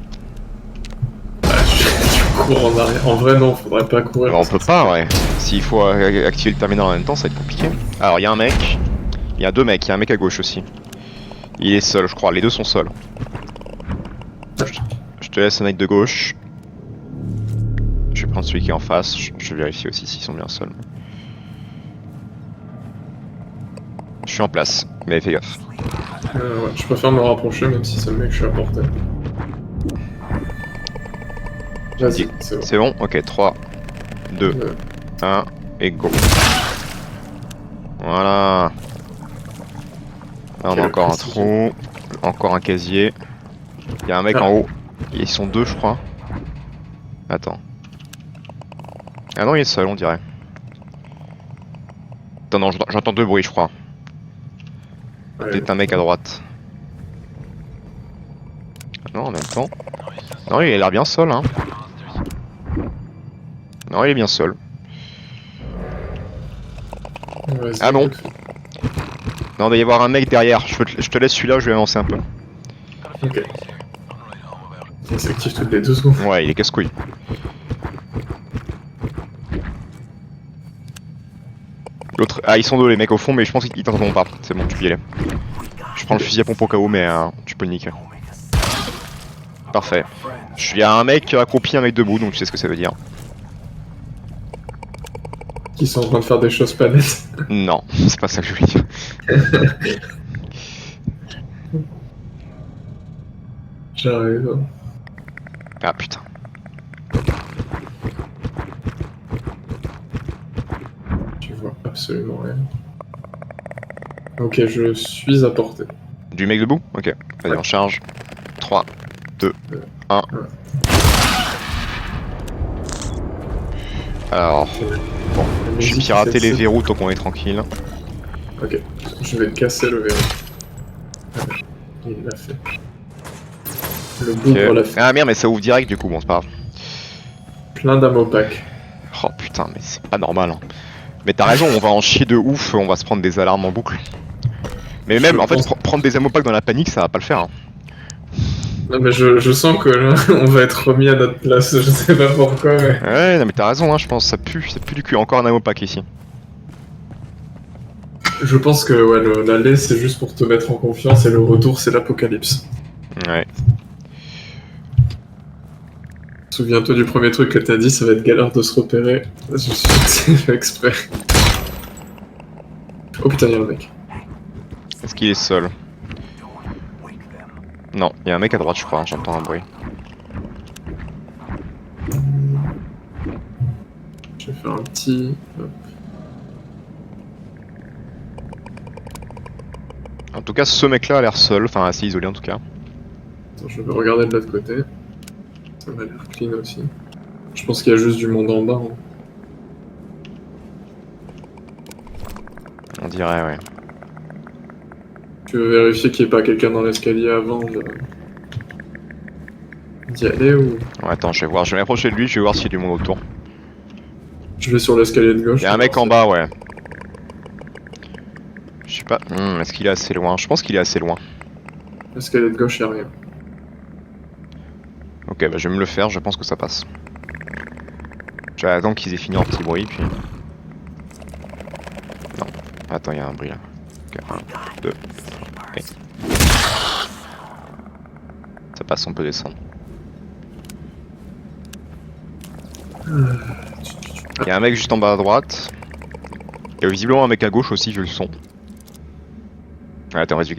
En arrière. En vrai, non, faudrait pas courir. Alors, on peut pas, ouais. S'il faut activer le terminal en même temps, ça va être compliqué. Alors, il y a un mec. Il y a deux mecs. Il y a un mec à gauche aussi. Il est seul, je crois. Les deux sont seuls. Je te laisse le mec de gauche. Je vais prendre celui qui est en face. Je vais vérifier aussi s'ils sont bien seuls. Je suis en place, mais fais gaffe. Ouais, je préfère me rapprocher, même si c'est le mec que je suis à portée. Vas-y, c'est bon. Ok, 3, 2, 1, et go. Voilà. Là, on a encore un trou. Encore un casier. Il y a un mec en haut. Ils sont deux, je crois. Attends. Ah non, il est seul, on dirait. Attends, non, j'entends deux bruits, je crois. Peut-être un mec à droite. Non, en même temps. Non, il a l'air bien seul, hein. Non, il est bien seul. Ah non. Non, il doit y avoir un mec derrière. Je te laisse celui-là, je vais avancer un peu. Ok. Il s'active toutes les 2 secondes. Ouais, il est casse-couille. L'autre... Ah, ils sont deux les mecs au fond, mais je pense qu'ils t'entendront pas. C'est bon, tu peux y aller. Je prends le fusil à pompe au cas où, mais tu peux le niquer. Parfait. Il y a un mec accroupi, un mec debout, donc tu sais ce que ça veut dire. Qui sont en train de faire des choses pas nettes. Non, c'est pas ça que je voulais dire. J'arrive. Ah putain. Tu vois absolument rien. Ok, je suis à portée. Du mec debout? Ok. Vas-y, on charge. 3, 2, 1. Alors, bon, je vais pirater les verrous tant qu'on est tranquille. Ok, je vais casser le verrou. Il l'a fait. Le bougre l'a fait. Ah merde, mais ça ouvre direct du coup, bon c'est pas grave. Plein d'ammo pack. Oh putain, mais c'est pas normal. Hein. Mais t'as raison, on va en chier de ouf, on va se prendre des alarmes en boucle. Mais même, en fait, prendre des ammo packs dans la panique, ça va pas le faire. Hein. Non, mais je sens que là, on va être remis à notre place, je sais pas pourquoi, mais... Ouais, non mais t'as raison, hein, je pense, ça pue du cul. Encore un ammo pack ici. Je pense que ouais, l'aller c'est juste pour te mettre en confiance et le retour c'est l'apocalypse. Ouais. Souviens-toi du premier truc que t'as dit, ça va être galère de se repérer. Je suis sûr que c'est fait exprès. Oh putain, y'a un mec. Est-ce qu'il est seul? Non, il y a un mec à droite, je crois, j'entends un bruit. Je vais faire un petit... Hop. En tout cas, ce mec-là a l'air seul, enfin assez isolé en tout cas. Attends, je vais regarder de l'autre côté. Ça m'a l'air clean aussi. Je pense qu'il y a juste du monde en bas. Hein. On dirait, ouais. Tu veux vérifier qu'il n'y ait pas quelqu'un dans l'escalier avant d'y aller ou... Ouais, attends, je vais voir, je vais m'approcher de lui, je vais voir s'il y a du monde autour. Je vais sur l'escalier de gauche. Il y a un mec en bas, ouais. Je sais pas, est-ce qu'il est assez loin? Je pense qu'il est assez loin. L'escalier de gauche, y'a rien. Ok, bah je vais me le faire, je pense que ça passe. J'attends qu'ils aient fini leur petit bruit, puis... Non. Attends, il y a un bruit là. Ok, 1, 2... Ok. Ça passe, on peut descendre. Il y a un mec juste en bas à droite. Il y a visiblement un mec à gauche aussi, vu le son. Ouais, attends, vas-y,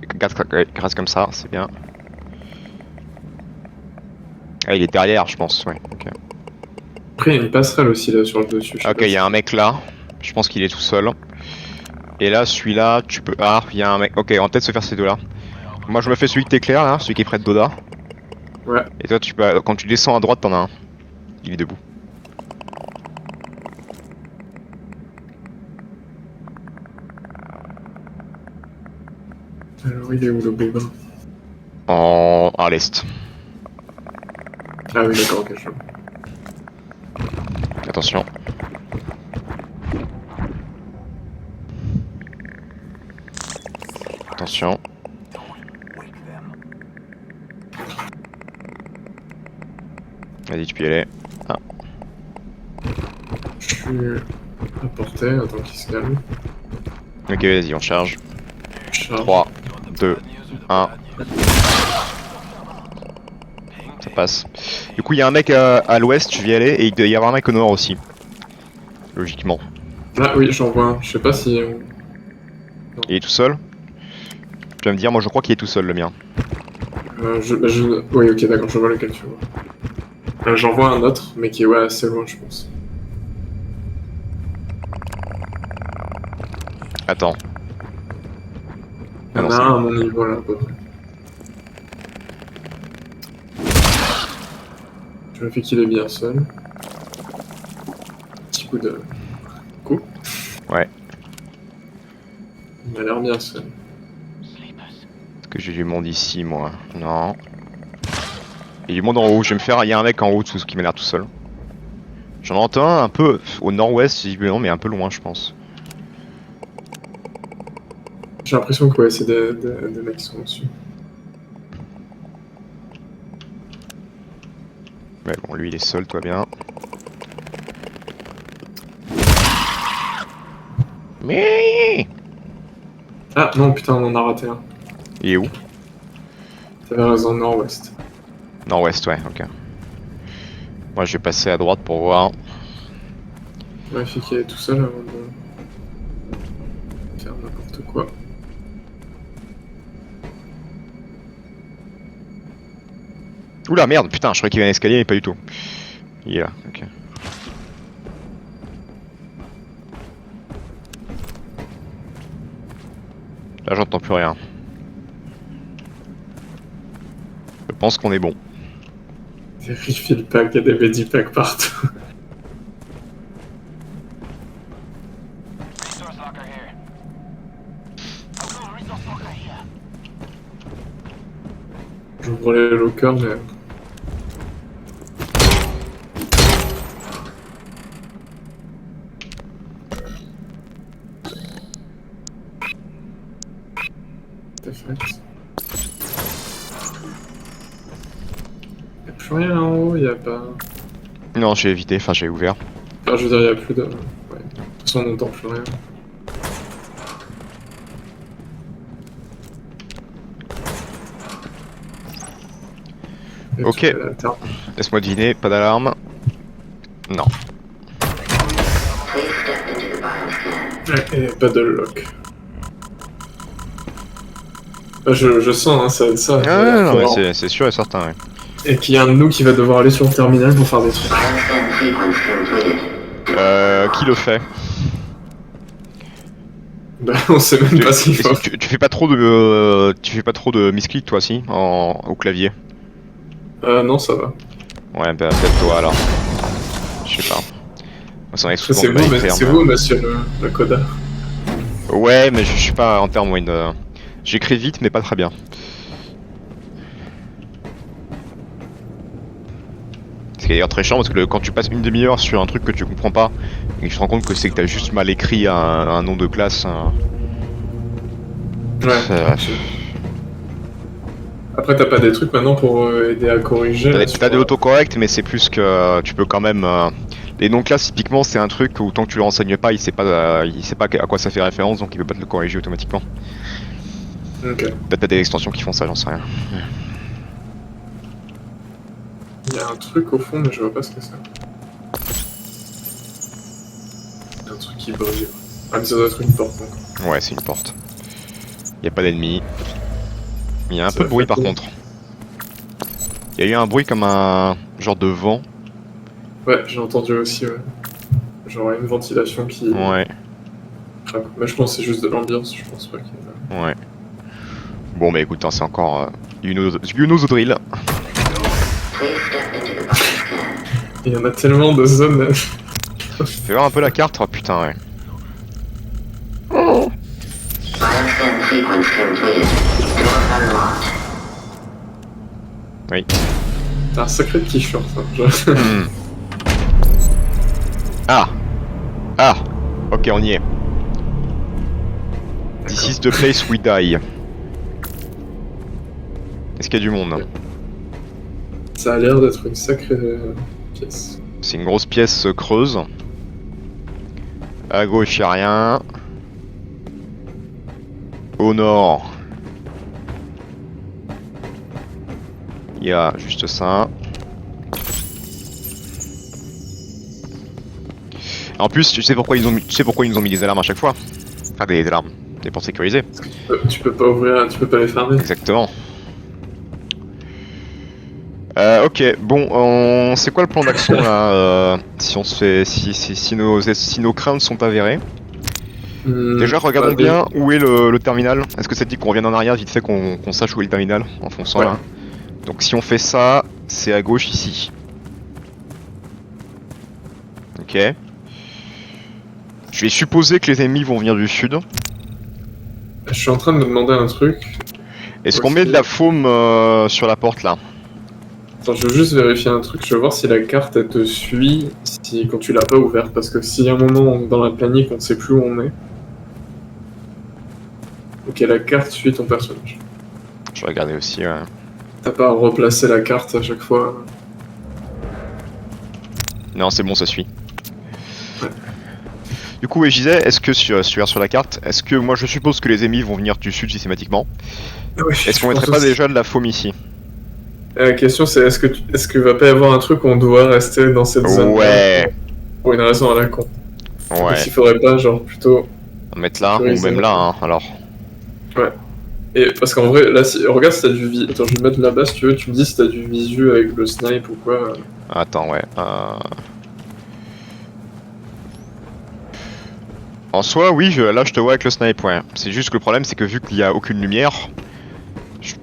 reste comme ça, c'est bien. Ah, il est derrière, je pense, ouais. Ok, Après, il y a une passerelle aussi là sur le dessus. je sais ok, pas il y a un mec là. Je pense qu'il est tout seul. Et là, celui-là, tu peux... Ah, il y a un mec... Ok, on va peut-être se faire ces deux-là. Moi, je me fais celui que t'éclaires, là, celui qui est près de Doda. Ouais. Et toi, tu peux... Quand tu descends à droite, t'en as un. Il est debout. Alors, il est où le bébé? À l'est. Ah oui, d'accord, ok, je vois. Attention. Attention. Vas-y, tu peux y aller. Ah. Je suis à portée, attends qu'il se calme. Ok, vas-y, on charge. Charge. 3, 2, 1. Ça passe. Du coup, il y a un mec à l'ouest, je vais y aller, et il doit y avoir un mec au nord aussi. Logiquement. Ah oui, j'en vois un. Je sais pas si... Il est tout seul? Tu vas me dire, moi je crois qu'il est tout seul le mien. Oui, ok, d'accord, je vois lequel tu vois. J'en vois un autre, mais qui est ouais, assez loin, je pense. Attends. Il y en non, a c'est un à mon niveau là, à peu près. Je vérifie qu'il est bien seul. Petit coup de... coup. Ouais. Il a l'air bien seul. Est-ce que j'ai du monde ici, moi? Non. Il y a du monde en haut, je vais me faire... Il y a un mec en haut qui m'a l'air tout seul. J'en entends un peu au nord-ouest, visiblement, mais un peu loin, je pense. J'ai l'impression que ouais, c'est des mecs qui sont au-dessus. Ouais, bon, lui il est seul, toi bien. Mais... Ah non, putain, on en a raté un. Il est où? T'avais raison, nord-ouest. Nord-ouest, ouais, ok. Moi je vais passer à droite pour voir. Vérifie qu'il est tout seul avant de faire n'importe quoi. Oula merde, putain, je croyais qu'il y avait un escalier, mais pas du tout. Il est là, ok. Là j'entends plus rien. Je pense qu'on est bon. Vérifie le pack, il y a des medipacks partout. J'ouvre les lockers, mais... Plus rien en haut, y a pas. Non, j'ai évité, enfin j'ai ouvert. Enfin, je veux dire, y a plus de. Ouais. De toute façon, on n'entend plus rien. Et Ok. tu fais la terre. Laisse-moi deviner, pas d'alarme. Non. Please step into the bioscan. Ouais, et pas de lock. Je sens, hein, ça va être ça. Ah, non, mais c'est sûr et certain, ouais. Et qu'il y a un de nous qui va devoir aller sur le terminal pour faire des trucs. Bioscan sequence completed. Qui le fait? Bah, on sait même pas s'il faut. Tu fais pas trop de misclick toi, si, au clavier? Non, ça va. Ouais, bah peut-être toi alors. Je sais pas. Moi, ça arrive souvent C'est de vous, mal mais faire, c'est mais- vous, monsieur le coda. Ouais, mais je suis pas en termes win. J'écris vite, mais pas très bien. Ce qui est d'ailleurs très chiant parce que quand tu passes une demi-heure sur un truc que tu comprends pas et que tu te rends compte que c'est que t'as juste mal écrit un nom de classe. Ouais. Bref. Après, t'as pas des trucs maintenant pour aider à corriger là, T'as des autocorrects, mais c'est plus que tu peux quand même. Les noms de classe, typiquement, c'est un truc où tant que tu le renseignes pas, il sait pas à quoi ça fait référence, donc il peut pas te le corriger automatiquement. Ok. Peut-être t'as des extensions qui font ça, j'en sais rien. Il y a un truc au fond, mais je vois pas ce que c'est. Il y a un truc qui brille. Ah, mais ça doit être une porte, donc. Ouais, c'est une porte. Y a pas d'ennemis. Il y a un Ça peu de va bruit faire par cool. contre. Il y a eu un bruit comme un genre de vent. Ouais, j'ai entendu aussi, ouais. Genre une ventilation qui Ouais, craque. Mais je pense que c'est juste de l'ambiance, je pense pas qu'il y ait... ouais. Bon, bah écoute, hein, c'est encore you know the drill. Please step into the bioscan. Il y en a tellement de zones. Fais voir un peu la carte, oh putain, ouais. Bioscan sequence completed. Door unlocked. Oui. T'as un sacré t-shirt, hein. Genre... Hmm. Ah! Ah! Ok, on y est. This is the place we die. Est-ce qu'il y a du monde? Ça a l'air d'être une sacrée pièce. C'est une grosse pièce creuse. À gauche, y a rien. Au nord, il y a juste ça. En plus, tu sais pourquoi ils nous ont mis des alarmes à chaque fois? Enfin, des alarmes, des pour sécuriser. Tu peux pas ouvrir, tu peux pas les fermer. Exactement. Ok, bon, c'est quoi le plan d'action là si on se fait, si nos craintes sont avérées? Déjà, regardons bien où est le terminal. Est-ce que ça te dit qu'on revienne en arrière vite fait, qu'on sache où est le terminal en fonçant Ouais. là? Donc si on fait ça, c'est à gauche ici. Ok. Je vais supposer que les ennemis vont venir du sud. Je suis en train de me demander un truc. Est-ce qu'on met de la foam sur la porte là? Attends, je veux juste vérifier un truc. Je veux voir si la carte elle te suit quand tu l'as pas ouverte. Parce que si à un moment dans la panique on sait plus où on est. Ok, la carte suit ton personnage. Je vais regarder aussi. T'as pas à replacer la carte à chaque fois. Non, c'est bon, ça suit. Ouais. Du coup, ouais, je disais, est-ce que si tu regardes sur la carte, est-ce que moi je suppose que les ennemis vont venir du sud systématiquement? Est-ce qu'on mettrait pas déjà de la foam ici? La question c'est est-ce que va pas y avoir un truc où on doit rester dans cette zone Ouais. pour une raison à la con? Ouais. Est-ce qu'il faudrait pas genre plutôt... On va mettre là, ou sécuriser. même là, hein, alors. Et parce qu'en vrai, là, regarde si t'as du visu. Attends, je vais me mettre là-bas si tu veux. Tu me dis si t'as du visu avec le snipe ou quoi. Attends, ouais. En soi, oui, là je te vois avec le snipe, ouais. C'est juste que le problème, c'est que vu qu'il y a aucune lumière, faut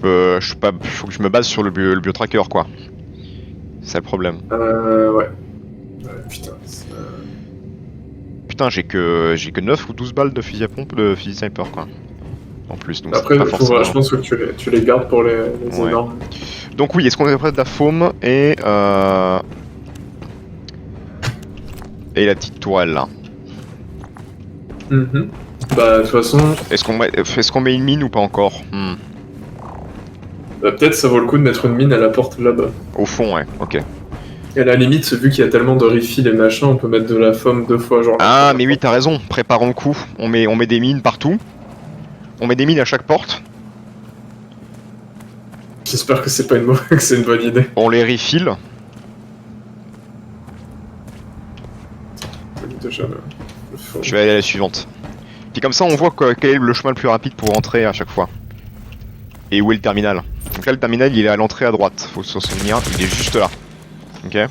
que je me base sur le biotracker, quoi. C'est le problème. Ouais. Putain. Putain, j'ai que 9 ou 12 balles de fusil à pompe, de fusil sniper, quoi. En plus, donc Après, c'est pas forcément... je pense que tu les gardes pour les Ouais. énormes. Donc oui, est-ce qu'on est près de la foam et la petite tourelle, là? Mhm. Bah, de toute façon, Est-ce qu'on met une mine ou pas encore? Bah, peut-être ça vaut le coup de mettre une mine à la porte là-bas. Au fond, ouais, ok. Et à la limite, vu qu'il y a tellement de refills et machin, on peut mettre de la foam 2 fois, genre... Ah, mais oui, t'as raison, préparons le coup. On met des mines partout. On met des mines à chaque porte. J'espère que c'est pas que c'est une bonne idée. On les refill. Déjà, le fond. Je vais aller à la suivante. Puis comme ça, on voit quel est le chemin le plus rapide pour rentrer à chaque fois. Et où est le terminal. Donc là, le terminal, il est à l'entrée à droite. Faut se souvenir, il est juste là. Ok. Ah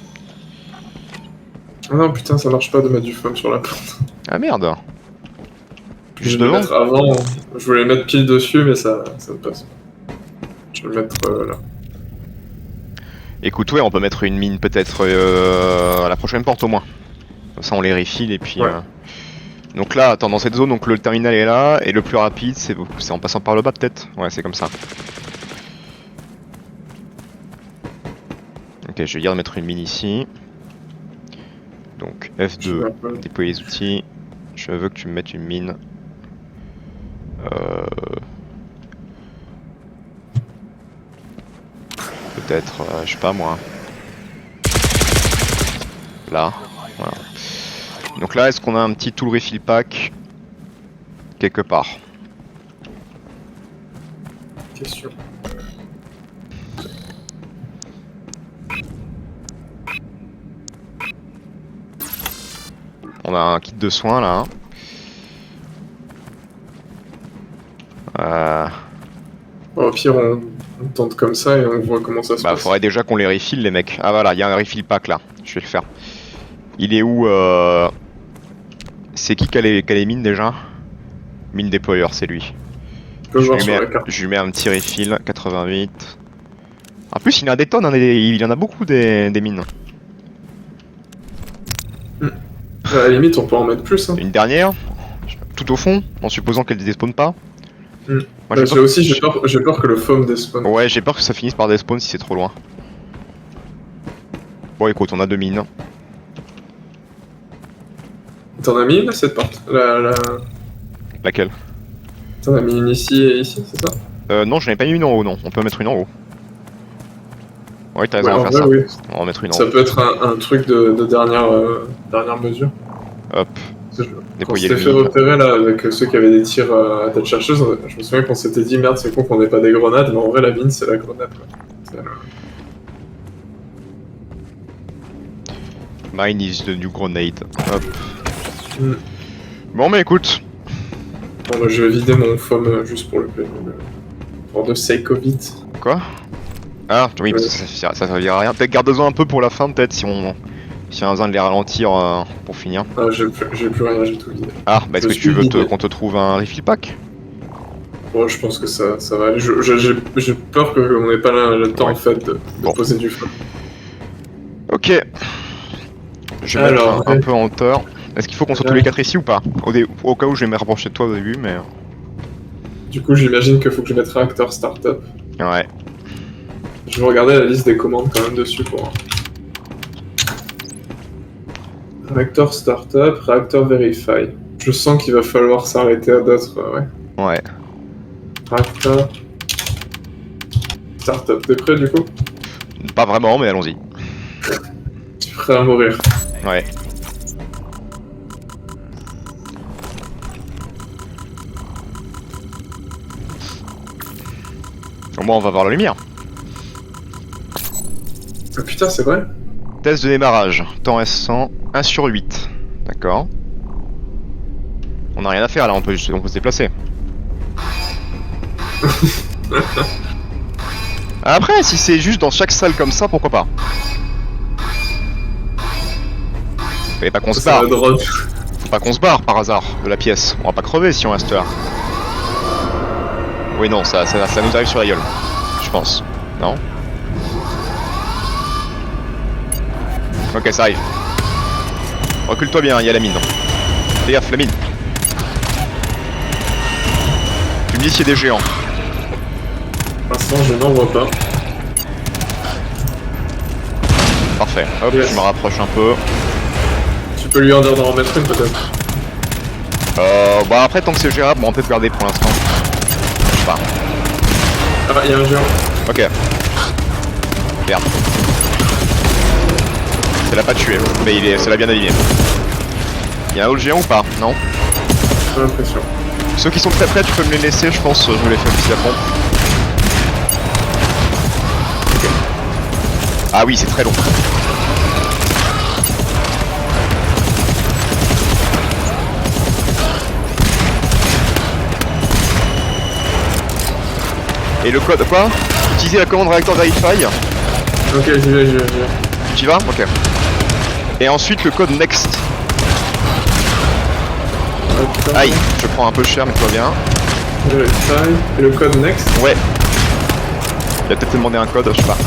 non, putain, ça marche pas de mettre du foam sur la porte. Ah merde. Je Juste vais le devant. mettre avant, je voulais mettre pile dessus, mais ça ne passe pas. Je vais le mettre là. Écoute, ouais, on peut mettre une mine peut-être à la prochaine porte au moins. Comme ça, on les refill et puis... Ouais. Donc là, attends, dans cette zone, donc le terminal est là, et le plus rapide, c'est en passant par le bas peut-être. Ouais, c'est comme ça. Ok, je vais dire de mettre une mine ici. Donc Je vais un peu- F2, déployer les outils. Je veux que tu me mettes une mine. Peut-être, je sais pas moi. Là, voilà. Donc là, est-ce qu'on a un petit tool refill pack quelque part? Question. On a un kit de soins là. Bon, au pire, on tente comme ça et on voit comment ça se Bah passe. faudrait déjà qu'on les refill les mecs. Ah voilà, il y a un refill pack là. Je vais le faire. Il est où C'est qui a les mines déjà? Mine déployeur, c'est lui. Tu peux voir sur la carte. Je lui mets un petit refill, 88. En plus il y en a des tonnes, hein, il y en a beaucoup des mines. À la limite, on peut en mettre plus. Hein. Une dernière, tout au fond, en supposant qu'elle ne despawn pas. Hmm. Moi, Bah, j'ai peur que le foam despawn. Ouais, j'ai peur que ça finisse par despawn si c'est trop loin. Bon écoute, on a 2 mines. T'en as mis une, cette porte Laquelle? T'en as mis une ici et ici, c'est ça? Non, je n'ai pas mis une en haut, non. On peut mettre une en haut. Ouais, t'as raison, Ouais, on en va faire vrai, ça. oui. On va en mettre une en Ça haut. peut être un truc de dernière mesure. Hop. Quand Déployer on le s'était fait mine. repérer là avec ceux qui avaient des tirs à tête chercheuse, je me souviens qu'on s'était dit merde, c'est con qu'on ait pas des grenades, mais en vrai la mine c'est la grenade quoi. C'est, Mine is the new grenade. Hop. Mm. Bon, mais écoute. Bon, bah, je vais vider mon foam juste pour pour the sake of it. Quoi? Ah, oui, parce que ça servira à rien. Peut-être garde-en un peu pour la fin, peut-être, si on a besoin de les ralentir pour finir. Ah, j'ai plus rien, j'ai tout vidé. Ah, bah est-ce Je que tu suis veux vidé. qu'on te trouve un refill pack? Bon, je pense que ça va aller. J'ai peur qu'on n'ait pas le temps Ouais. en fait de Bon. poser du foam. Ok. Je vais Alors, mettre un peu en hauteur. Est-ce qu'il faut qu'on soit tous les 4 ici ou pas? Au cas où je vais me rapprocher de toi au début, mais... Du coup, j'imagine qu'il faut que je mette réacteur startup. Ouais. Je vais regarder la liste des commandes quand même dessus pour. Réacteur startup, réacteur verify. Je sens qu'il va falloir s'arrêter à d'autres. Ouais. Ouais. Réacteur startup. T'es prêt du coup? Pas vraiment, mais allons-y. Tu es prêt à mourir? Ouais. Au moins on va voir la lumière. Ah putain, c'est vrai? Test de démarrage. Temps S100, 1 sur 8. D'accord. On n'a rien à faire là, on peut se déplacer. Après, si c'est juste dans chaque salle comme ça, pourquoi pas? Fallait pas qu'on se Ça barre. va drop. Faut pas qu'on se barre par hasard de la pièce. On va pas crever si on reste là. Oui, non, ça nous arrive sur la gueule. Je pense. Non? Ok, ça arrive. Recule-toi bien, il y a la mine. Fais gaffe, la mine. Tu me dis s'il y a des géants. Pour l'instant, je n'en vois pas. Parfait. Hop, Yes. je me rapproche un peu. Tu peux lui en dire d'en remettre une peut-être? Bah après, tant que c'est gérable, bon, on peut garder pour l'instant. Je sais pas. Ah, il y a un géant. Ok. Merde. Ça l'a pas tué, mais ça l'a bien aligné. Il y a un autre géant ou pas? Non? J'ai l'impression. Ceux qui sont très près, tu peux me les laisser, je pense. Je me les fais aussi à pompe. Ok. Ah oui, c'est très long. Et le code quoi? Utiliser la commande réacteur verify. Ok, j'y vais. Tu y vas? Ok. Et ensuite le code next. Attends. Aïe, je prends un peu cher mais tout va bien. Verify. Et le code next. Ouais. Il va peut-être te demander un code, je sais pas.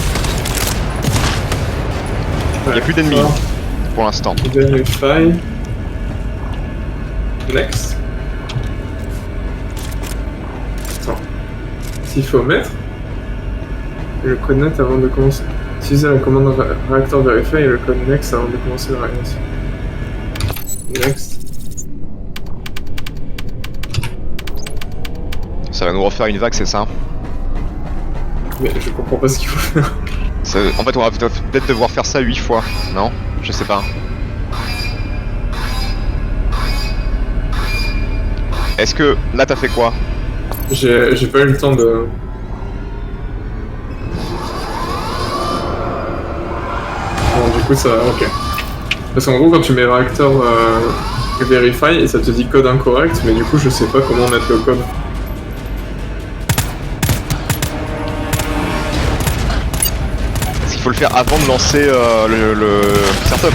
Il n'y a plus d'ennemis pour l'instant. Verify. Next. Attends. S'il faut mettre le code net avant de commencer. Utiliser la commande réacteur verify et le code next avant de commencer la réaction. Next. Ça va nous refaire une vague, c'est ça? Mais je comprends pas ce qu'il faut faire. En fait, on va peut-être devoir faire ça 8 fois, non? Je sais pas. Est-ce que là t'as fait quoi? J'ai pas eu le temps de... Bon, du coup ça... Ok. Parce qu'en gros quand tu mets réacteur verify et ça te dit code incorrect, mais du coup je sais pas comment mettre le code. Est-ce qu'il faut le faire avant de lancer le startup?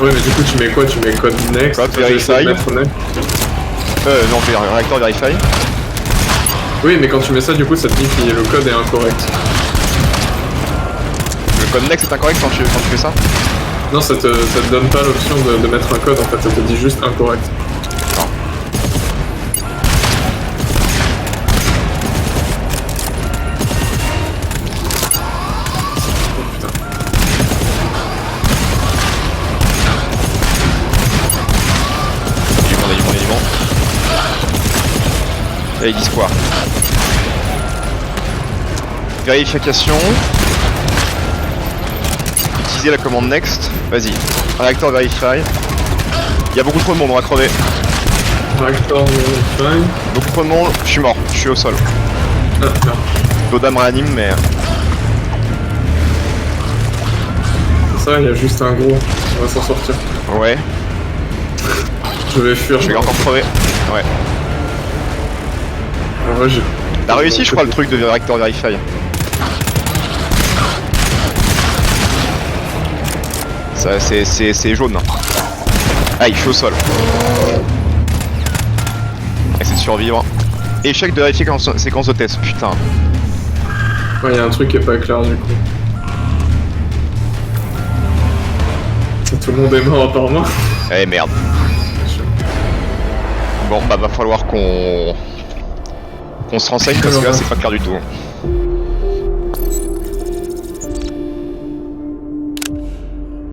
Ouais mais du coup tu mets quoi? Tu mets code next, Code toi, tu essaies de verify. mettre next. Non, réacteur verify. Oui mais quand tu mets ça du coup ça te dit que le code est incorrect. Le code next est incorrect quand tu fais ça? Non ça te donne pas l'option de mettre un code en fait, ça te dit juste incorrect. Non. Oh putain. Il y a du monde. Et ils disent quoi? Vérification. Utiliser la commande next. Vas-y. Réacteur verify. Il y a beaucoup trop de monde, on va crever. Réacteur verify. Beaucoup trop de monde, je suis mort, je suis au sol. Ah merde. Doda me réanime, mais... Ça il y a juste un gros, on va s'en sortir. Ouais, Je vais fuir. je vais encore crever. Ouais. En vrai j'ai... T'as réussi, je crois, le truc de réacteur verify. Ça, c'est jaune. Ah, je suis au sol. Essayer de survivre. Échec de vérifier séquence de test, putain. Ouais, y a un truc qui est pas clair du coup. Tout le monde est mort à part moi. Eh merde. Bon, bah va falloir qu'on se renseigne parce que là c'est pas clair du tout.